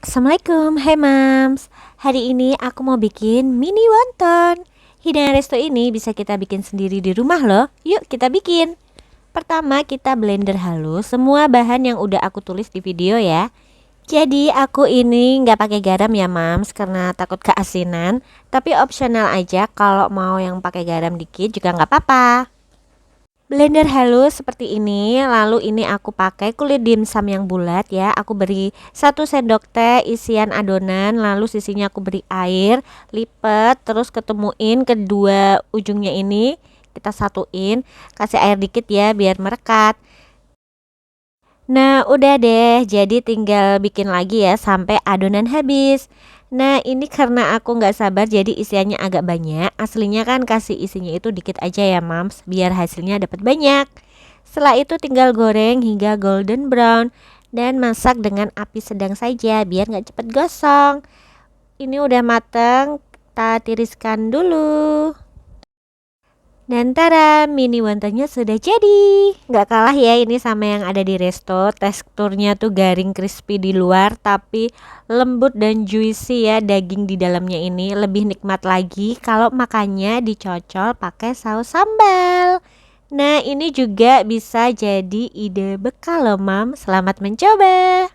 Assalamualaikum, hai mams. Hari ini aku mau bikin mini wonton. Hidangan resto ini bisa kita bikin sendiri di rumah loh. Yuk kita bikin. Pertama kita blender halus semua bahan yang udah aku tulis di video ya. Jadi aku ini nggak pakai garam ya mams karena takut keasinan. Tapi opsional aja kalau mau yang pakai garam dikit juga nggak apa-apa. Blender halus seperti ini, lalu ini aku pakai kulit dimsum yang bulat ya. Aku beri 1 sendok teh isian adonan, lalu sisinya aku beri air, lipat, terus ketemuin kedua ujungnya ini, kita satuin, kasih air dikit ya biar merekat. Nah udah deh, jadi tinggal bikin lagi ya sampai adonan habis. Nah ini karena aku nggak sabar jadi isiannya agak banyak. Aslinya kan kasih isinya itu dikit aja ya mams, biar hasilnya dapat banyak. Setelah itu tinggal goreng hingga golden brown dan masak dengan api sedang saja biar nggak cepet gosong. Ini udah mateng, kita tiriskan dulu. Dan tada, mini wontonnya sudah jadi. Nggak kalah ya ini sama yang ada di resto. Teksturnya tuh garing crispy di luar tapi lembut dan juicy ya daging di dalamnya ini. Lebih nikmat lagi kalau makannya dicocol pakai saus sambal. Nah ini juga bisa jadi ide bekal loh mam. Selamat mencoba.